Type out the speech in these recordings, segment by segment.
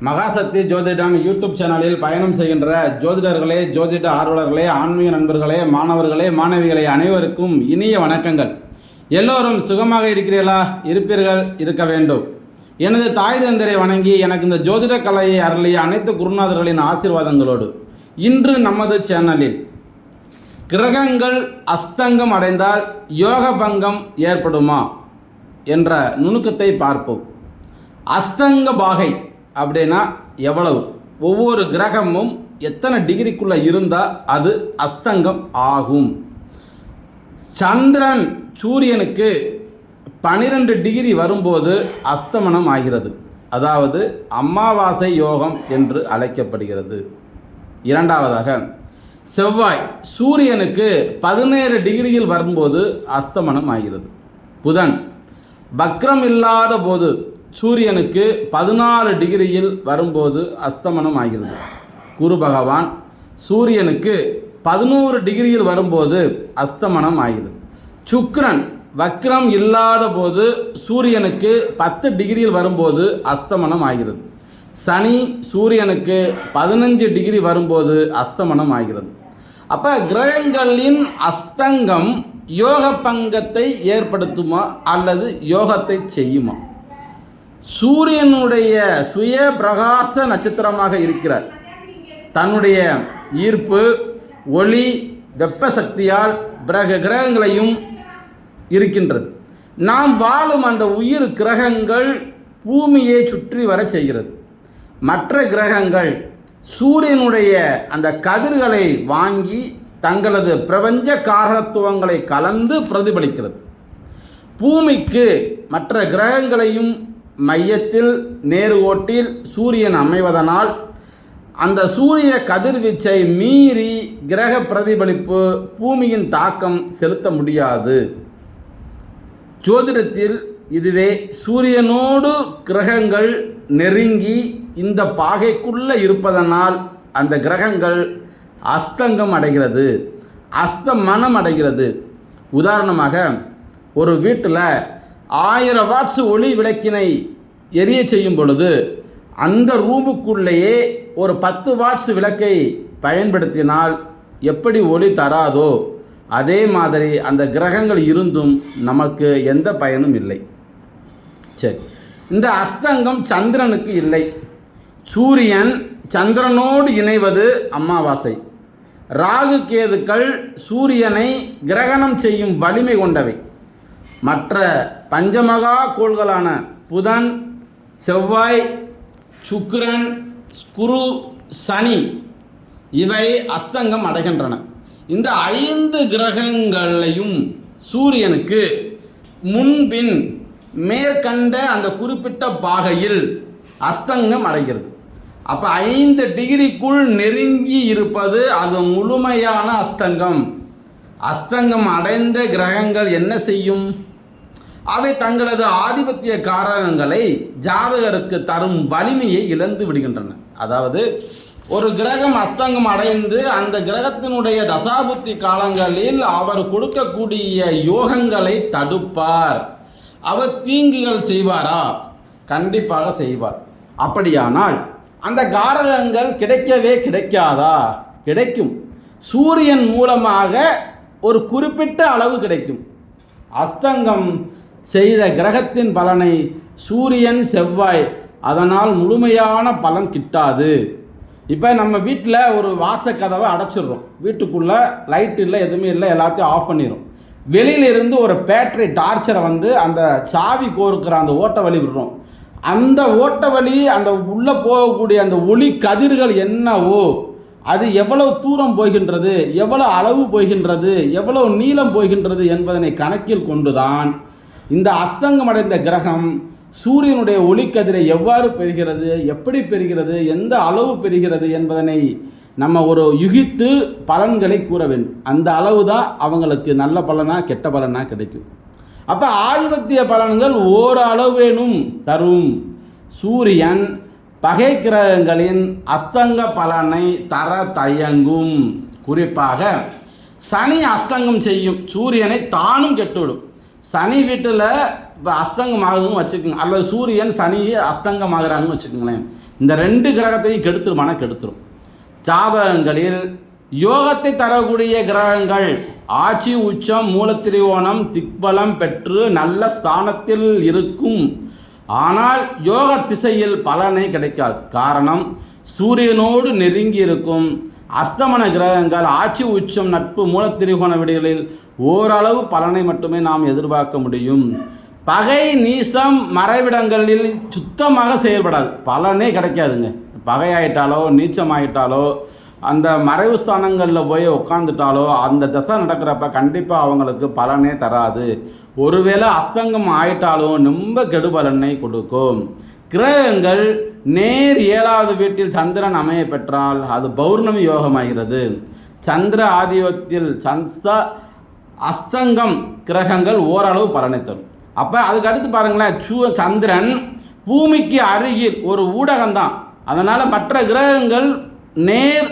மகாசக்தி ஜோதிடம் யூடியூப் சேனலில் பயணம் செய்கின்ற ஜோதிடர்களே, ஜோதிட ஆர்வலர்களே, ஆன்மீக நண்பர்களே, மாணவர்களே, மாணவிகளே அனைவருக்கும் இனிய வணக்கங்கள். எல்லோரும் சுகமாக இருக்கிறீர்களா? இருப்பீர்கள், இருக்க வேண்டும். எனது தாய் தந்தரை வணங்கி எனக்கு இந்த ஜோதிட கலையை அருளிய அனைத்து குருநாதர்களின் ஆசீர்வாதங்களோடு இன்று நமது சேனலில் கிரகங்கள் அஸ்தங்கம் அடைந்தால் யோக பங்கம் ஏற்படுமா என்ற நுணுக்கத்தை பார்ப்போம். அஸ்தங்க பாகை அப்படின்னா எவ்வளவு? ஒவ்வொரு கிரகமும் எத்தனை டிகிரிக்குள்ளே இருந்தால் அது அஸ்தங்கம் ஆகும்? சந்திரன் சூரியனுக்கு 12 டிகிரி வரும்போது அஸ்தமனம் ஆகிறது, அதாவது அமாவாசை யோகம் என்று அழைக்கப்படுகிறது. இரண்டாவதாக செவ்வாய் சூரியனுக்கு 17 டிகிரியில் வரும்போது அஸ்தமனம் ஆகிறது. புதன் வக்ரம் இல்லாத போது சூரியனுக்கு 14 டிகிரியில் வரும்போது அஸ்தமனம் ஆகிறது. குரு பகவான் சூரியனுக்கு 11 டிகிரியில் வரும்போது அஸ்தமனம் ஆகிறது. சுக்கிரன் வக்ரம் இல்லாத போது சூரியனுக்கு 10 டிகிரியில் வரும்போது அஸ்தமனம் ஆகிறது. சனி சூரியனுக்கு 15 டிகிரி வரும்போது அஸ்தமனம் ஆகிறது. அப்போ கிரகங்களின் அஸ்தங்கம் யோக பங்கத்தை ஏற்படுத்துமா அல்லது யோகத்தை செய்யுமா? சூரியனுடைய சுய பிரகாச நட்சத்திரமாக இருக்கிறார். தன்னுடைய ஈர்ப்பு, ஒளி, வெப்ப சக்தியால் கிரகங்களையும் இருக்கின்றது. நாம் வாழும் அந்த உயிர் கிரகங்கள் பூமியை சுற்றி வர செய்கிறது. மற்ற கிரகங்கள் சூரியனுடைய அந்த கதிர்களை வாங்கி தங்களது பிரபஞ்ச காரகத்துவங்களை கலந்து பிரதிபலிக்கிறது. பூமிக்கு மற்ற கிரகங்களையும் மையத்தில் நேர்கோட்டில் சூரியன் அமைவதனால் அந்த சூரிய கதிர்வீச்சை மீறி கிரக பிரதிபலிப்பு பூமியின் தாக்கம் செலுத்த முடியாது. ஜோதிடத்தில் இதுவே சூரியனோடு கிரகங்கள் நெருங்கி இந்த பாகைக்குள்ளே இருப்பதனால் அந்த கிரகங்கள் அஸ்தங்கம் அடைகிறது, அஸ்தமனம் அடைகிறது. உதாரணமாக ஒரு வீட்டில் 1000 வாட்ஸ் ஒளி விளக்கினை எரிய செய்யும் பொழுது அந்த ரூமுக்குள்ளேயே ஒரு 10 வாட்ஸ் விளக்கை பயன்படுத்தினால் எப்படி ஒளி தராதோ அதே மாதிரி அந்த கிரகங்கள் இருந்தும் நமக்கு எந்த பயனும் இல்லை. சரி, இந்த அஸ்தங்கம் சந்திரனுக்கு இல்லை. சூரியன் சந்திரனோடு இணைவது அமாவாசை. ராகு கேதுக்கள் சூரியனை கிரகணம் செய்யும் வலிமை கொண்டவை. மற்ற பஞ்சமகா கோள்களான புதன், செவ்வாய், சுக்கிரன், குரு, சனி இவை அஸ்தங்கம் அடைகின்றன. இந்த 5 கிரகங்களையும் சூரியனுக்கு முன்பின் மேற்கண்ட அந்த குறிப்பிட்ட பாகையில் அஸ்தங்கம் அடைகிறது. அப்போ 5 டிகிரிக்குள் நெருங்கி இருப்பது அது முழுமையான அஸ்தங்கம். அஸ்தங்கம் அடைந்த கிரகங்கள் என்ன செய்யும்? அவை தங்களது ஆதிபத்திய காரகங்களை ஜாதகருக்கு தரும் வலிமையை இழந்து விடுகின்றன. அதாவது ஒரு கிரகம் அஸ்தங்கம் அடைந்து அந்த கிரகத்தினுடைய தசாபுத்தி காலங்களில் அவர் கொடுக்கக்கூடிய யோகங்களை தடுப்பார். அவர் தீங்குகள் செய்வாரா? கண்டிப்பாக செய்வார். அப்படியானால் அந்த காரகங்கள் கிடைக்கவே கிடைக்காதா? கிடைக்கும். சூரியன் மூலமாக ஒரு குறிப்பிட்ட அளவு கிடைக்கும். அஸ்தங்கம் செய்த கிரகத்தின் பலனை சூரியன், செவ்வாய் அதனால் முழுமையான பலன் கிட்டாது. இப்போ நம்ம வீட்டில் ஒரு வாசக்கதவை அடைச்சிடுறோம், வீட்டுக்குள்ளே லைட் இல்லை, எதுவுமே இல்லை, எல்லாத்தையும் ஆஃப் பண்ணிடும். வெளியிலிருந்து ஒரு பேட்டரி டார்ச்சரை வந்து அந்த சாவி கோர்க்கிற அந்த ஓட்ட வழி விடுறோம். அந்த ஓட்ட வழி அந்த உள்ளே போகக்கூடிய அந்த ஒளி கதிர்கள் என்னவோ அது எவ்வளவு தூரம் போகின்றது, எவ்வளவு அளவு போகின்றது, எவ்வளவு நீளம் போகின்றது என்பதனை கணக்கில் கொண்டுதான் இந்த அஸ்தங்கம் அடைந்த கிரகம் சூரியனுடைய ஒளிக்கதிரை எவ்வாறு பெறுகிறது, எப்படி பெறுகிறது, எந்த அளவு பெறுகிறது என்பதனை நம்ம ஒரு யுகித்து பலன்களை கூற வேண்டும். அந்த அளவு தான் அவங்களுக்கு நல்ல பலனா கெட்ட பலனா கிடைக்கும். அப்போ ஆதிபத்திய பலன்கள் ஓரளவேனும் தரும். சூரியன் பகை கிரகங்களின் அஸ்தங்க பலனை தர தயங்கும். குறிப்பாக சனி அஸ்தங்கம் செய்யும் சூரியனை தானும் கெட்டுவிடும். சனி வீட்டில் இப்போ அஸ்தங்கம் ஆகுதுன்னு வச்சுக்கோங்க, அல்லது சூரியன் சனி அஸ்தங்கம் ஆகுறாங்கன்னு வச்சுக்கோங்களேன், இந்த 2 கிரகத்தையும் கெடுத்துரும். ஜாதகங்களில் யோகத்தை தரக்கூடிய கிரகங்கள் ஆட்சி உச்சம் மூலத்திரிகோணம் திக்பலம் பெற்று நல்ல ஸ்தானத்தில் இருக்கும். ஆனால் யோக திசையில் பலனை கிடைக்காது. காரணம், சூரியனோடு நெருங்கி இருக்கும் அஸ்தமன கிரகங்கள் ஆட்சி உச்சம் நட்பு மூலத்திரிகோண விடிகளில் ஓரளவு பலனை மட்டுமே நாம் எதிர்பார்க்க முடியும். பகை நீசம் மறைவிடங்களில் சுத்தமாக செயல்படாது, பலனே கிடைக்காதுங்க. பகையாயிட்டாலோ நீச்சமாயிட்டாலோ அந்த மறைவு ஸ்தானங்களில் போய் உட்காந்துட்டாலோ அந்த தசை நடக்கிறப்ப கண்டிப்பாக அவங்களுக்கு பலனே தராது. ஒருவேளை அஸ்தங்கம் ஆயிட்டாலும் ரொம்ப கெடுபலனை கொடுக்கும். கிரகங்கள் நேர் 7வது வீட்டில் சந்திரன் அமைய பெற்றால் அது பௌர்ணமி யோகமாகிறது. சந்திர ஆதிபத்தில் அஸ்தங்கம் கிரகங்கள் ஓரளவு பலனை தரும். அப்போ அதுக்கு அடுத்து பாருங்களேன், சந்திரன் பூமிக்கு அருகில் ஒரு ஊடகம்தான். அதனால் மற்ற கிரகங்கள் நேர்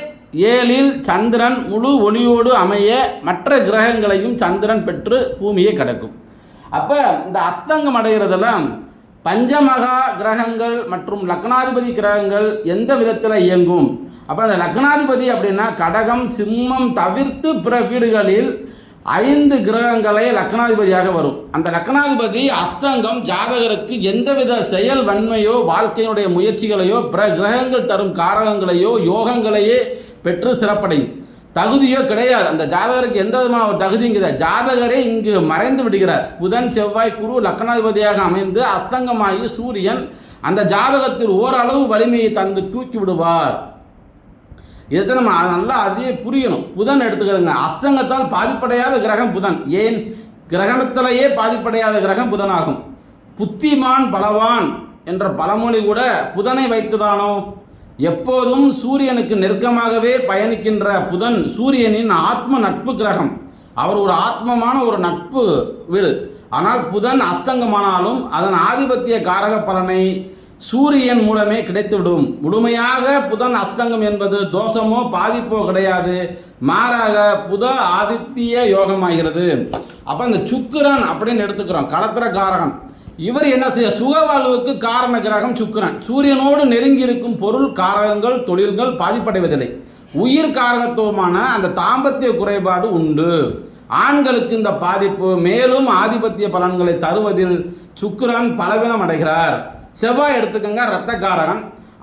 7ல் சந்திரன் முழு ஒளியோடு அமைய மற்ற கிரகங்களையும் சந்திரன் பெற்று பூமியை கடக்கும். அப்போ இந்த அஸ்தங்கம் அடைகிறதெல்லாம் பஞ்சமகா கிரகங்கள் மற்றும் லக்னாதிபதி கிரகங்கள் எந்த விதத்தில் இயங்கும்? அப்போ அந்த லக்னாதிபதி அப்படின்னா கடகம் சிம்மம் தவிர்த்து பிற வீடுகளில் 5 கிரகங்களே லக்னாதிபதியாக வரும். அந்த லக்னாதிபதி அஸ்தங்கம் ஜாதகருக்கு எந்தவித செயல் வன்மையோ வாழ்க்கையினுடைய முயற்சிகளையோ பிற கிரகங்கள் தரும் காரகங்களையோ யோகங்களையே பெற்று சிறப்படையும் தகுதியோ கிடையாது. அந்த ஜாதகருக்கு எந்த விதமான ஒரு தகுதிங்கிற ஜாதகரே இங்கு மறைந்து விடுகிறார். புதன் செவ்வாய் குரு லக்னாதிபதியாக அமைந்து அஸ்தங்கமாகி சூரியன் அந்த ஜாதகத்தில் ஓரளவு வலிமையை தந்து தூக்கி விடுவார். இதை நம்ம நல்லா அதே புரியணும். புதன் எடுத்துக்கிறோங்க, அஸ்தங்கத்தால் பாதிப்படையாத கிரகம் புதன். ஏன் கிரகணத்திலேயே பாதிப்படையாத கிரகம் புதனாகும். புத்திமான் பலவான் என்ற பழமொழி கூட புதனை வைத்துதானோ? எப்போதும் சூரியனுக்கு நெருக்கமாகவே பயணிக்கின்ற புதன் சூரியனின் ஆத்ம நட்பு கிரகம். அவர் ஒரு ஆத்மமான ஒரு நட்பு வீடு. ஆனால் புதன் அஸ்தங்கமானாலும் அதன் ஆதிபத்திய காரக பலனை சூரியன் மூலமே கிடைத்துவிடும். முழுமையாக புதன் அஸ்தங்கம் என்பது தோஷமோ பாதிப்போ கிடையாது, மாறாக புத ஆதித்ய யோகமாகிறது. அப்போ இந்த சுக்கிரன் அப்படின்னு எடுத்துக்கிறோம், களத்திர காரகன். இவர் என்ன செய்ய சுக வாழ்வுக்கு காரண கிரகம் சுக்கிரன். சூரியனோடு நெருங்கி இருக்கும் பொருள் காரகங்கள் தொழில்கள் பாதிப்படைவதில்லை. உயிர் காரகத்துவமான அந்த தாம்பத்திய குறைபாடு உண்டு. ஆண்களுக்கு இந்த பாதிப்பு மேலும் ஆதிபத்திய பலன்களை தருவதில் சுக்கிரன் பலவீனம் அடைகிறார். செவ்வாய் எடுத்துக்கங்க, இரத்த காரகன்.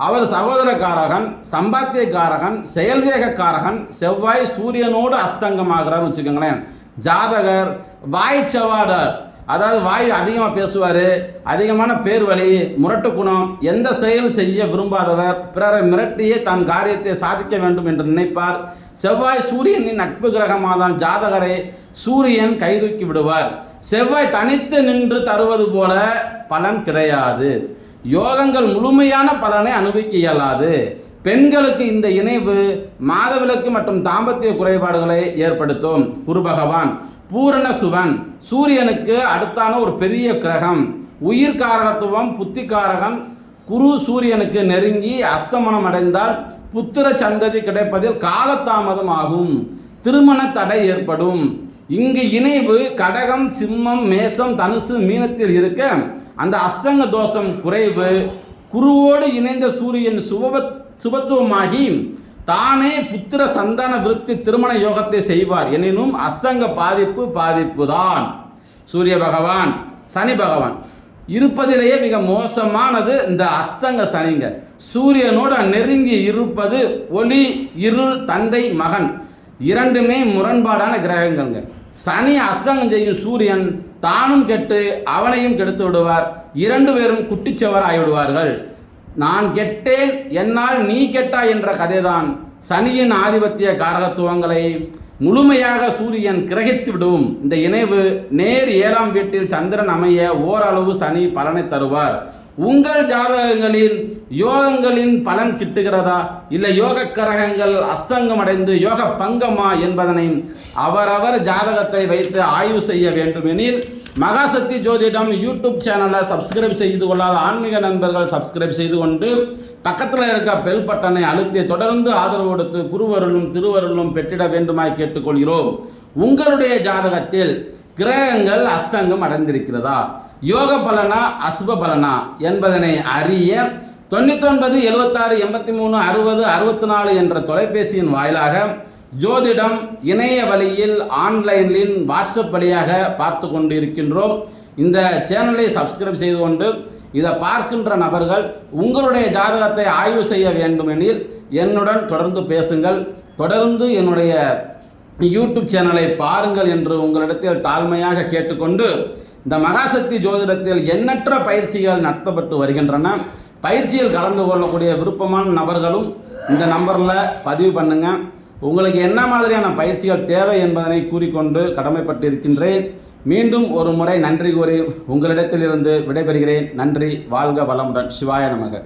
அவர் சகோதர காரகன், சம்பாத்திய காரகன், செயல்வேக காரகன். செவ்வாய் சூரியனோடு அஸ்தங்கமாகிறார்னு வச்சுக்கோங்களேன். ஜாதகர் வாய் செவ்வாடர், அதாவது வாய் அதிகமாக பேசுவார், அதிகமான பேர் வழி, முரட்டு குணம், எந்த செயல் செய்ய விரும்பாதவர், பிறரை மிரட்டியே தன் காரியத்தை சாதிக்க வேண்டும் என்று நினைப்பார். செவ்வாய் சூரியனின் நட்பு கிரகமாதான் ஜாதகரை சூரியன் கைதூக்கி விடுவார். செவ்வாய் தனித்து நின்று தருவது போல பலன் கிடையாது. யோகங்கள் முழுமையான பலனை அனுபவிக்க இயலாது. பெண்களுக்கு இந்த இணைவு மாதவிலக்கு மற்றும் தாம்பத்திய குறைபாடுகளை ஏற்படுத்தும். குரு பகவான் பூரண சுவன் சூரியனுக்கு அடுத்தான ஒரு பெரிய கிரகம். உயிர் காரகத்துவம் புத்தி காரகன். குரு சூரியனுக்கு நெருங்கி அஸ்தமனம் அடைந்தால் புத்திர சந்ததி கிடைப்பதில் காலதாமதம் ஆகும், திருமண தடை ஏற்படும். இங்கு இணைவு கடகம் சிம்மம் மேசம் தனுசு மீனத்தில் இருக்க அந்த அஸ்தங்க தோஷம் குறைவு. குருவோடு இணைந்த சூரியன் சுபத்துவமாகி தானே புத்திர சந்தான விருத்தி திருமண யோகத்தை செய்வார். எனினும் அஸ்தங்க பாதிப்பு தான். சூரிய பகவான் சனி பகவான் இருப்பதிலேயே மிக மோசமானது இந்த அஸ்தங்க சனிங்க. சூரியனோடு நெருங்கி இருப்பது ஒளி இருள் தந்தை மகன் இரண்டுமே முரண்பாடான கிரகங்கள்ங்க. சனி அஸ்தங்கம் செய்யும் சூரியன் தானும் கெட்டு அவனையும் கெடுத்து விடுவார். 2 பேரும் குட்டிச்சவர் ஆகிவிடுவார்கள். நான் கெட்டேன் என்னால் நீ கெட்டா என்ற கதைதான் சனியின் ஆதிபத்திய காரகத்துவங்களை முழுமையாக சூரியன் கிரகித்து விடும். இந்த இணைவு நேர் 7ஆம் வீட்டில் சந்திரன் அமைய ஓரளவு சனி பலனை தருவார். உங்கள் ஜாதகங்களில் யோகங்களின் பலன் கிட்டுகிறதா இல்லை யோக கிரகங்கள் அஸ்தங்கம் அடைந்து யோக பங்கமா என்பதனை அவரவர் ஜாதகத்தை வைத்து ஆய்வு செய்ய வேண்டும் எனில் மகாசக்தி ஜோதிடம் யூடியூப் சேனலை சப்ஸ்கிரைப் செய்து கொள்ளாத ஆன்மீக நண்பர்கள் சப்ஸ்கிரைப் செய்து கொண்டு பக்கத்தில் இருக்க பெல் பட்டனை அழுத்தி தொடர்ந்து ஆதரவு கொடுத்து குருவருளும் திருவருளும் பெற்றிட வேண்டுமாய் கேட்டுக்கொள்கிறோம். உங்களுடைய ஜாதகத்தில் கிரகங்கள் அஸ்தங்கம் அடைந்திருக்கிறதா யோக பலனா அசுப பலனா என்பதனை அறிய 99 76 83 60 64 என்ற தொலைபேசியின் வாயிலாக ஜோதிடம் இணைய வழியில் ஆன்லைனில் வாட்ஸ்அப் வழியாக பார்த்து கொண்டு இருக்கின்றோம். இந்த சேனலை சப்ஸ்கிரைப் செய்து கொண்டு இதை பார்க்கின்ற நபர்கள் உங்களுடைய ஜாதகத்தை ஆய்வு செய்ய வேண்டுமெனில் என்னுடன் தொடர்ந்து பேசுங்கள். தொடர்ந்து என்னுடைய யூடியூப் சேனலை பாருங்கள் என்று உங்களிடத்தில் தாழ்மையாக கேட்டுக்கொண்டு, இந்த மகாசக்தி ஜோதிடத்தில் எண்ணற்ற பயிற்சிகள் நடத்தப்பட்டு வருகின்றன. பயிற்சியில் கலந்து கொள்ளக்கூடிய விருப்பமான நபர்களும் இந்த நம்பரில் பதிவு பண்ணுங்கள். உங்களுக்கு என்ன மாதிரியான பயிற்சிகள் தேவை என்பதனை கூறிக்கொண்டு கடமைப்பட்டிருக்கின்றேன். மீண்டும் ஒரு முறை நன்றி கூறி உங்களிடத்திலிருந்து விடைபெறுகிறேன். நன்றி. வாழ்க வளமுடன். சிவாய நமக.